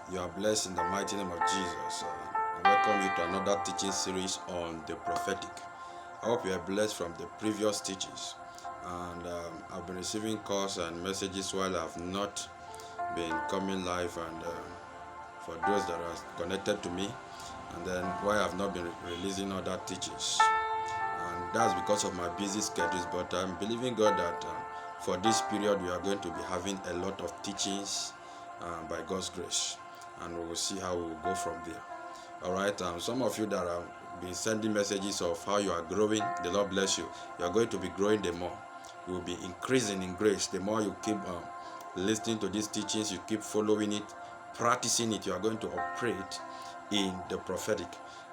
You are blessed in the mighty name of Jesus. I welcome you to another teaching series on the prophetic. I hope you are blessed from the previous teachings. And I've been receiving calls and messages while I have not been coming live, and for those that are connected to me, and then why I have not been releasing other teachings. And that's because of my busy schedules, but I'm believing God that for this period we are going to be having a lot of teachings by God's grace, and we will see how we will go from there. All right, some of you that have been sending messages of how you are growing, the Lord bless you. You are going to be growing the more. You will be increasing in grace. The more you keep listening to these teachings, you keep following it, practicing it, you are going to operate in the prophetic.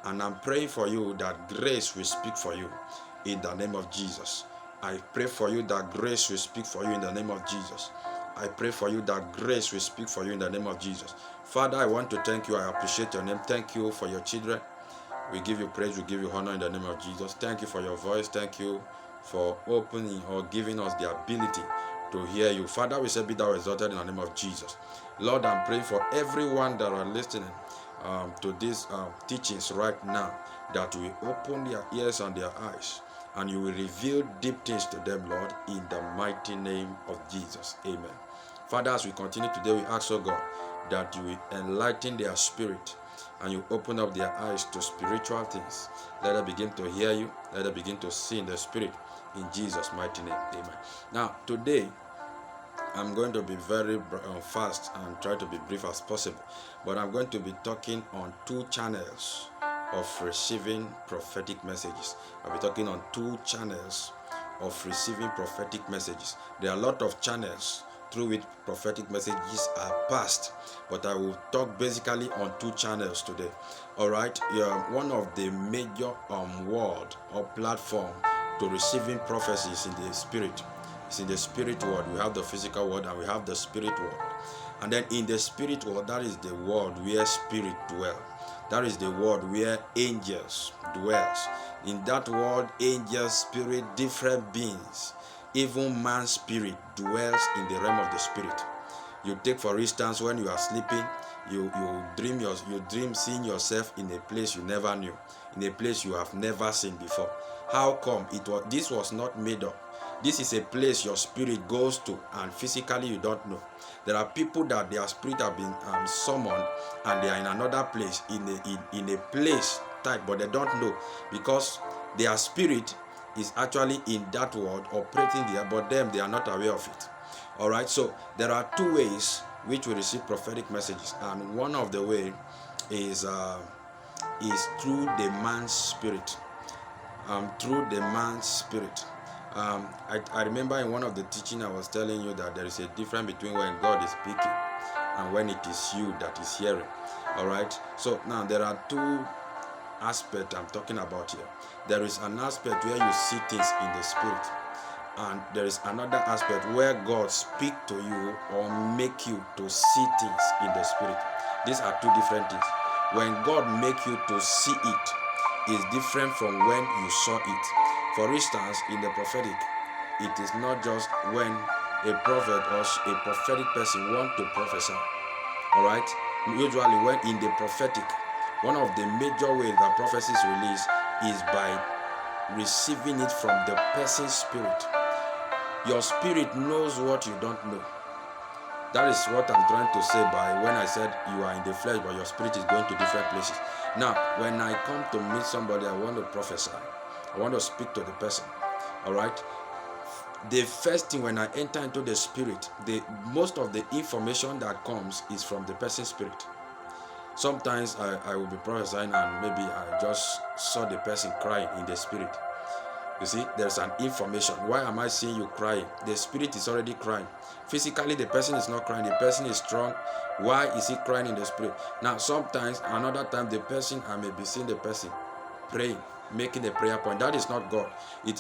And I'm praying for you that grace will speak for you in the name of Jesus. I pray for you that grace will speak for you in the name of Jesus. I pray for you that grace will speak for you in the name of Jesus. Father, I want to thank you. I appreciate your name. Thank you for your children. We give you praise. We give you honor in the name of Jesus. Thank you for your voice. Thank you for opening or giving us the ability to hear you. Father, we say be thou exalted in the name of Jesus. Lord, I'm praying for everyone that are listening to these teachings right now, that we open their ears and their eyes, and you will reveal deep things to them, Lord, in the mighty name of Jesus. Amen. Father, as we continue today, we ask, oh God, that you will enlighten their spirit and you open up their eyes to spiritual things. Let them begin to hear you. Let them begin to see in the spirit. In Jesus' mighty name. Amen. Now, today, I'm going to be very fast and try to be brief as possible. But I'm going to be talking on two channels of receiving prophetic messages. I'll be talking on two channels of receiving prophetic messages. There are a lot of channels through which prophetic messages are passed, but I will talk basically on two channels today. All right, one of the major word or platform to receiving prophecies in the spirit. It's in the spirit world. We have the physical world and we have the spirit world. And then in the spirit world, that is the world where spirit dwell. That is the world where angels dwells. In that world, angels, spirit, different beings, even man's spirit dwells in the realm of the spirit. You take, for instance, when you are sleeping, you dream seeing yourself in a place you never knew, in a place you have never seen before. How come this was not made up? This is a place your spirit goes to, and physically you don't know. There are people that their spirit have been summoned, and they are in another place, in a place type, but they don't know, because their spirit is actually in that world operating there, but them, they are not aware of it. All right, so there are two ways which we receive prophetic messages, and one of the way is through the man's spirit. Through the man's spirit. I remember in one of the teaching I was telling you that there is a difference between when God is speaking and when it is you that is hearing. All right, so now there are two aspects I'm talking about here. There is an aspect where you see things in the spirit, and there is another aspect where God speak to you or make you to see things in the spirit. These are two different things. When God make you to see it, is different from when you saw it. For instance, in the prophetic, it is not just when a prophet or a prophetic person want to prophesy. All right, usually when in the prophetic, one of the major ways that prophecy is released is by receiving it from the person's spirit. Your spirit knows what you don't know. That is what I'm trying to say by when I said you are in the flesh, but your spirit is going to different places. Now, when I come to meet somebody, I want to prophesy. I want to speak to the person. All right. The first thing when I enter into the spirit, most of the information that comes is from the person's spirit. Sometimes I will be prophesying and maybe I just saw the person crying in the spirit. You see, there's an information. Why am I seeing you crying? The spirit is already crying. Physically, the person is not crying. The person is strong. Why is he crying in the spirit? Now, sometimes, another time, the person, I may be seeing the person praying, making a prayer point. That is not God.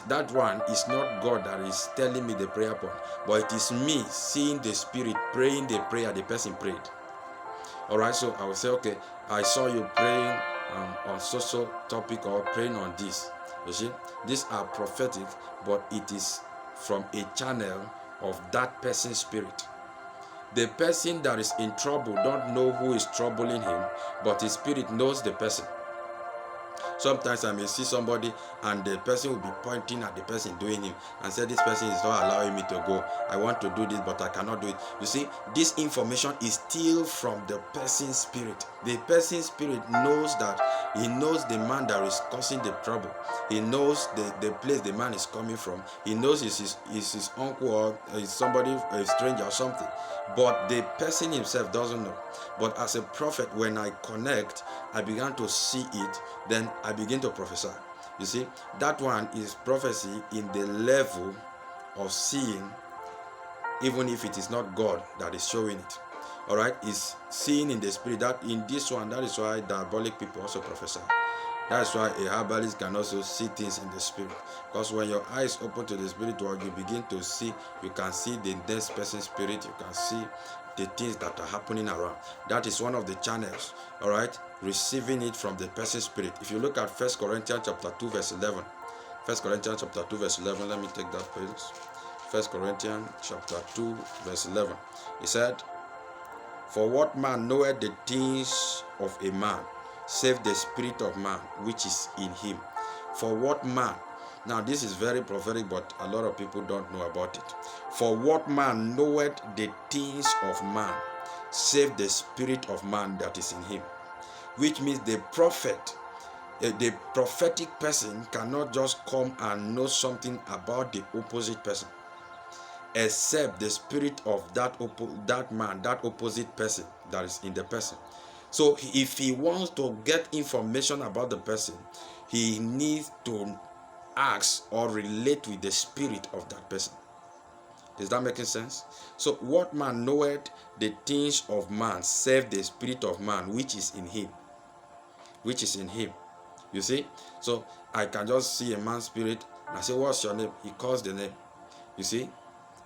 That one is not God that is telling me the prayer point, but it is me seeing the spirit praying the prayer the person prayed. All right, so I will say, okay, I saw you praying on social topic or praying on this. You see, these are prophetic, but it is from a channel of that person's spirit. The person that is in trouble don't know who is troubling him, but his spirit knows the person. Sometimes I may see somebody and the person will be pointing at the person doing him and say, this person is not allowing me to go. I want to do this, but I cannot do it. You see, this information is still from the person's spirit. The person's spirit knows that he knows the man that is causing the trouble. He knows the place the man is coming from. He knows it's his uncle or is somebody, a stranger or something. But the person himself doesn't know. But as a prophet, when I connect, I began to see it, then I begin to prophesy. You see, that one is prophecy in the level of seeing, even if it is not God that is showing it. All right, is seeing in the spirit. That in this one, that is why diabolic people also prophesy. That's why a herbalist can also see things in the spirit. Because when your eyes open to the spirit world, you begin to see, you can see the next person's spirit, you can see the things that are happening around. That is one of the channels, all right, receiving it from the person's spirit. If you look at 1 Corinthians chapter 2, verse 11. 1 Corinthians chapter 2, verse 11, let me take that page. 1 Corinthians chapter 2, verse 11. He said, for what man knoweth the things of a man, save the spirit of man which is in him? For what man? Now this is very prophetic, but a lot of people don't know about it. For what man knoweth the things of man, save the spirit of man that is in him? Which means the prophet, the prophetic person cannot just come and know something about the opposite person, except the spirit of that man, that opposite person that is in the person. So if he wants to get information about the person, he needs to ask or relate with the spirit of that person. Is that making sense? So what man knoweth the things of man, save the spirit of man which is in him? Which is in him. You see? So I can just see a man's spirit and I say, what's your name? He calls the name. You see?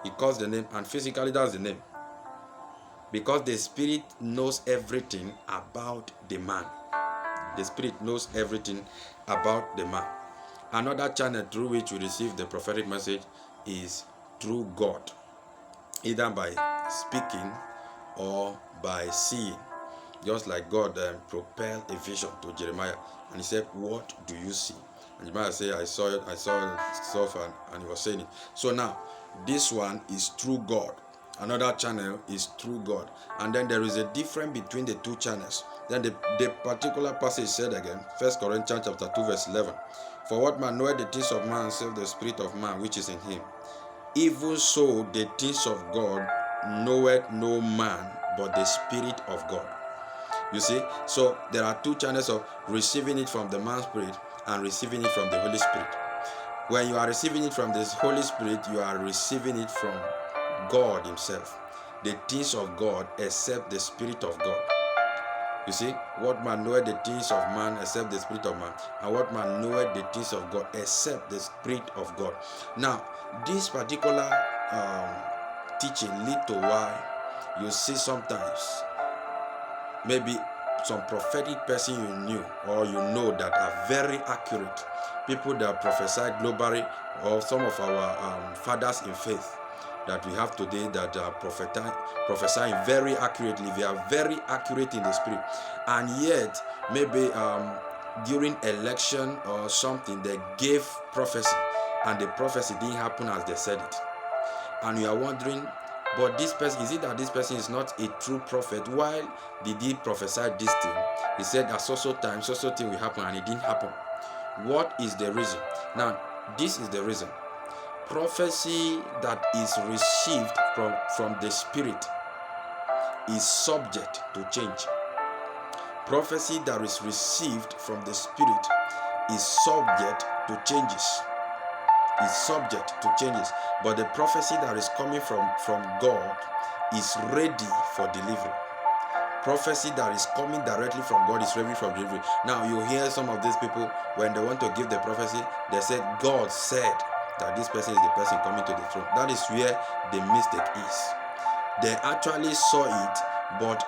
He calls the name, and physically that's the name. Because the spirit knows everything about the man. The spirit knows everything about the man. Another channel through which we receive the prophetic message is through God, either by speaking or by seeing. Just like God propelled a vision to Jeremiah, and he said, what do you see? And Jeremiah said, I saw it, stuff, and he was saying it. So now, this one is through God. Another channel is through God. And then there is a difference between the two channels. Then the particular passage said again, 1 Corinthians chapter 2, verse 11. For what man knoweth the things of man, save the spirit of man which is in him? Even so, the things of God knoweth no man but the spirit of God. You see, so there are two channels of receiving it from the man's spirit and receiving it from the Holy Spirit. When you are receiving it from the Holy Spirit, you are receiving it from God himself. The things of God except the spirit of God. You see, what man knoweth the things of man except the spirit of man, and what man knoweth the things of God except the spirit of God. Now, this particular teaching lead to why you see sometimes maybe some prophetic person you knew or you know that are very accurate, people that prophesy globally, or some of our fathers in faith that we have today that are prophesying very accurately. They are very accurate in the spirit, and yet maybe during election or something they gave prophecy and the prophecy didn't happen as they said it, and you are wondering, but this person, is it that this person is not a true prophet? Why did he prophesy this thing? He said at so time, so thing will happen, and it didn't happen. What is the reason? Now, this is the reason. Prophecy that is received from the spirit is subject to change. Prophecy that is received from the spirit is subject to changes. Is subject to changes. But the prophecy that is coming from God is ready for delivery. Prophecy that is coming directly from God is ready for delivery. Now you hear some of these people, when they want to give the prophecy, they said God said that this person is the person coming to the throne. That is where the mistake is. They actually saw it, but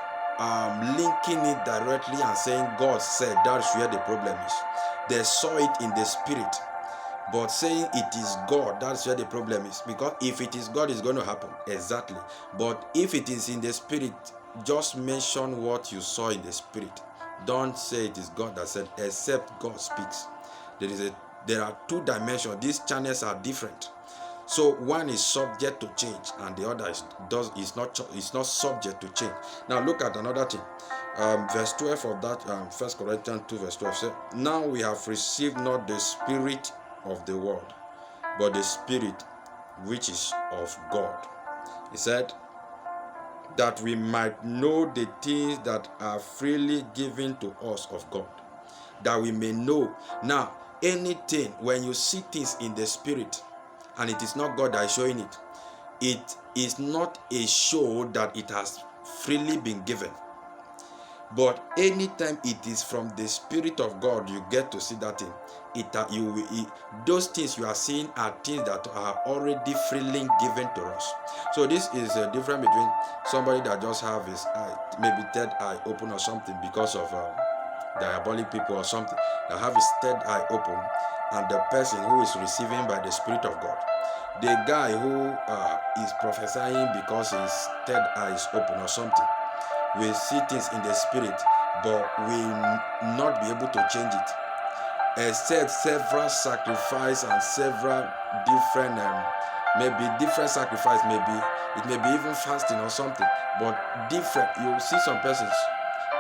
linking it directly and saying God said, that is where the problem is. They saw it in the spirit, But saying it is God, that's where the problem is. Because if it is God, it's going to happen. Exactly. But if it is in the spirit, just mention what you saw in the spirit. Don't say it is God that said, except God speaks. There are two dimensions. These channels are different. So one is subject to change, and the other is not subject to change. Now look at another thing. Verse 12 of that 1 Corinthians 2 verse 12 says, now we have received not the spirit of the world, but the spirit which is of God. He said that we might know the things that are freely given to us of God, that we may know. Now anything, when you see things in the spirit and it is not God that is showing it, it is not a show that it has freely been given. But anytime it is from the Spirit of God, you get to see that thing. Those things you are seeing are things that are already freely given to us. So this is a difference between somebody that just have his eye, maybe third eye open or something because of diabolic people or something, that have his third eye open, and the person who is receiving by the Spirit of God. The guy who is prophesying because his third eye is open or something, we see things in the spirit, but will not be able to change it, except several sacrifice and several different maybe different sacrifice, maybe it may be even fasting or something, but different. You see some persons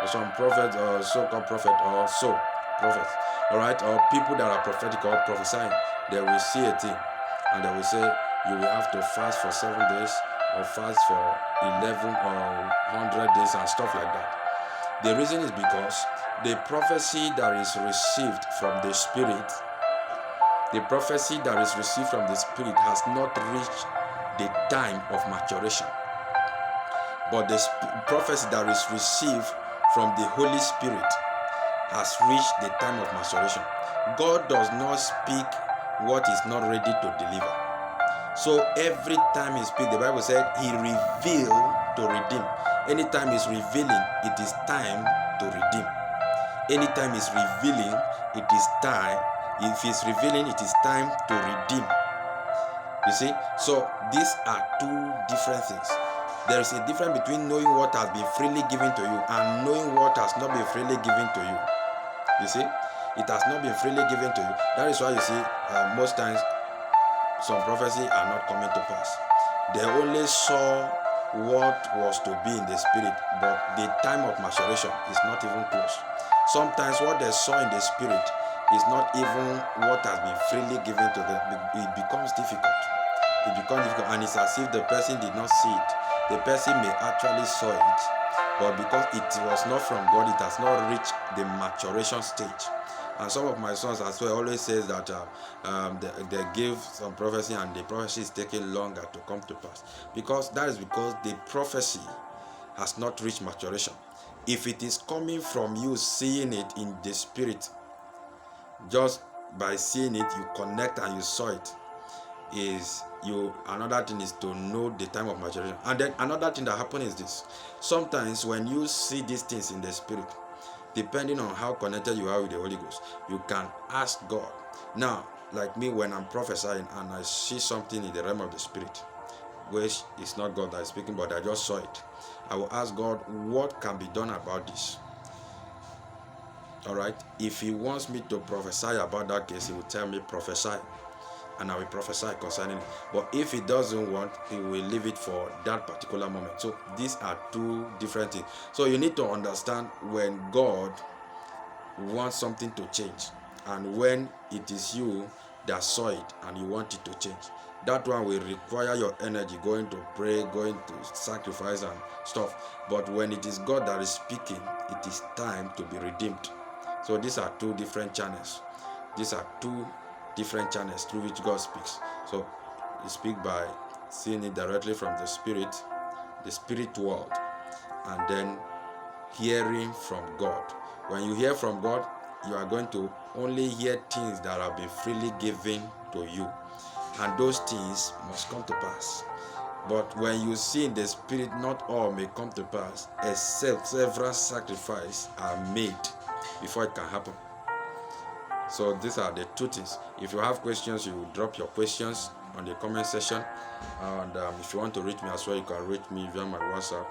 or some prophets or so-called prophet or so prophets, all right, or people that are prophetic or prophesying, they will see a thing and they will say you will have to fast for 7 days or fast for 11 or 100 days and stuff like that. The reason is because the prophecy that is received from the spirit, the prophecy that is received from the spirit has not reached the time of maturation. But the prophecy that is received from the Holy Spirit has reached the time of maturation. God does not speak what is not ready to deliver. So every time he speaks, the Bible said he revealed to redeem. Anytime he's revealing, it is time to redeem. Anytime he's revealing, it is time. If he's revealing, it is time to redeem. You see? So these are two different things. There is a difference between knowing what has been freely given to you and knowing what has not been freely given to you. You see? It has not been freely given to you. That is why you see most times some prophecy are not coming to pass. They only saw what was to be in the spirit, but the time of maturation is not even close. Sometimes what they saw in the spirit is not even what has been freely given to them. It becomes difficult. It becomes difficult, and it's as if the person did not see it. The person may actually saw it, but because it was not from God, it has not reached the maturation stage. And some of my sons as well always says that they give some prophecy and the prophecy is taking longer to come to pass, because that is because the prophecy has not reached maturation. If it is coming from you seeing it in the spirit, just by seeing it you connect and you saw it, another thing is to know the time of maturation. And then another thing that happens is this: sometimes when you see these things in the spirit, depending on how connected you are with the Holy Ghost, you can ask God. Now, like me, when I'm prophesying and I see something in the realm of the spirit, which is not God that is speaking, but I just saw it, I will ask God, what can be done about this? All right. If he wants me to prophesy about that case, he will tell me prophesy, and I will prophesy concerning it. But if he doesn't want, he will leave it for that particular moment. So these are two different things. So you need to understand when God wants something to change and when it is you that saw it and you want it to change. That one will require your energy, going to pray, going to sacrifice and stuff. But when it is God that is speaking, it is time to be redeemed. So these are two different channels. These are two different channels through which God speaks. So he speaks by seeing it directly from the spirit world, and then hearing from God. When you hear from God, you are going to only hear things that have been freely given to you, and those things must come to pass. But when you see in the spirit, not all may come to pass, except several sacrifices are made before it can happen. So these are the two things. If you have questions, you drop your questions on the comment section. And if you want to reach me as well, you can reach me via my WhatsApp,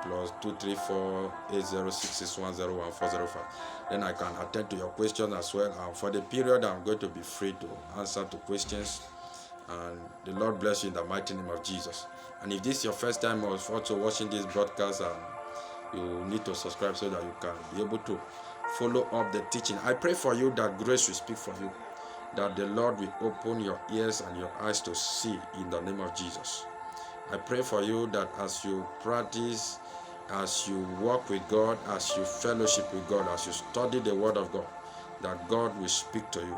plus 234-8066101405. Then I can attend to your questions as well. For the period, I'm going to be free to answer to questions. And the Lord bless you in the mighty name of Jesus. And if this is your first time also watching this broadcast, you need to subscribe so that you can be able to follow up the teaching. I pray for you that grace will speak for you, that the Lord will open your ears and your eyes to see in the name of Jesus. I pray for you that as you practice, as you walk with God, as you fellowship with God, as you study the word of God, that God will speak to you.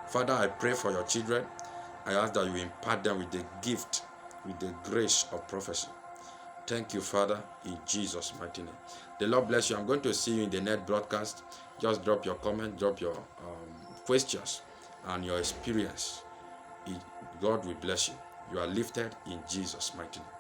Father, I pray for your children. I ask that you impart them with the gift, with the grace of prophecy. Thank you, Father, in Jesus' mighty name. The Lord bless you. I'm going to see you in the next broadcast. Just drop your comment, drop your questions and your experience. God will bless you. You are lifted in Jesus' mighty name.